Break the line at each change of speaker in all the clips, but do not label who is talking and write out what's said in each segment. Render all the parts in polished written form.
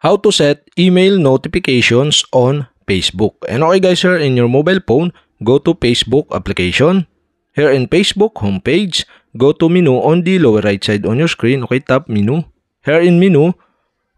How to set email notifications on Facebook. And okay guys, here in your mobile phone, go to Facebook application. Here in Facebook homepage, go to menu on the lower right side on your screen. Okay, tap menu. Here in menu,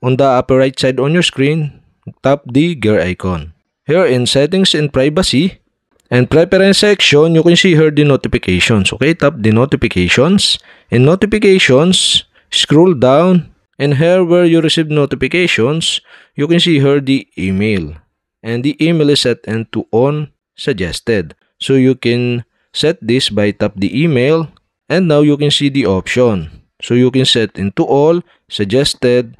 on the upper right side on your screen, tap the gear icon. Here in settings and privacy and preference section, you can see here the notifications. Okay, tap the notifications. In notifications, scroll down. And here where you receive notifications, you can see here the email. And the email is set into on suggested. So you can set this by tap the email. And now you can see the option. So you can set into all, suggested,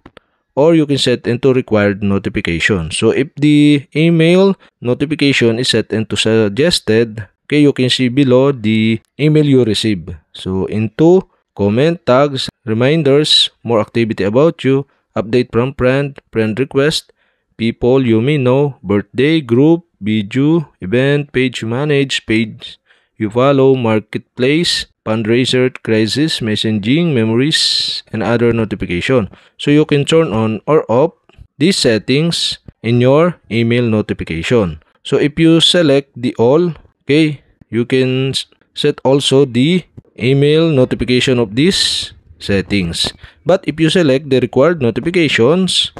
or you can set into required notification. So if the email notification is set into suggested, okay, you can see below the email you receive. So into comment, tags, reminders, more activity about you, update from friend, friend request, people you may know, birthday, group, video, event, page you manage, page you follow, marketplace, fundraiser, crisis, messaging, memories, and other notification. So you can turn on or off these settings in your email notification. So if you select the all, okay, you can set also the email notification of these settings. But if you select the required notifications,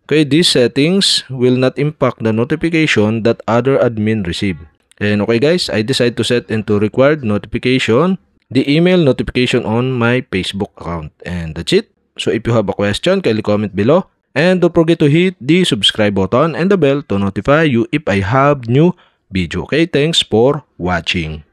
okay, these settings will not impact the notification that other admin receive. And okay guys, I decide to set into required notification the email notification on my Facebook account. And that's it. So if you have a question, kindly comment below. And don't forget to hit the subscribe button and the bell to notify you if I have new video. Okay, thanks for watching.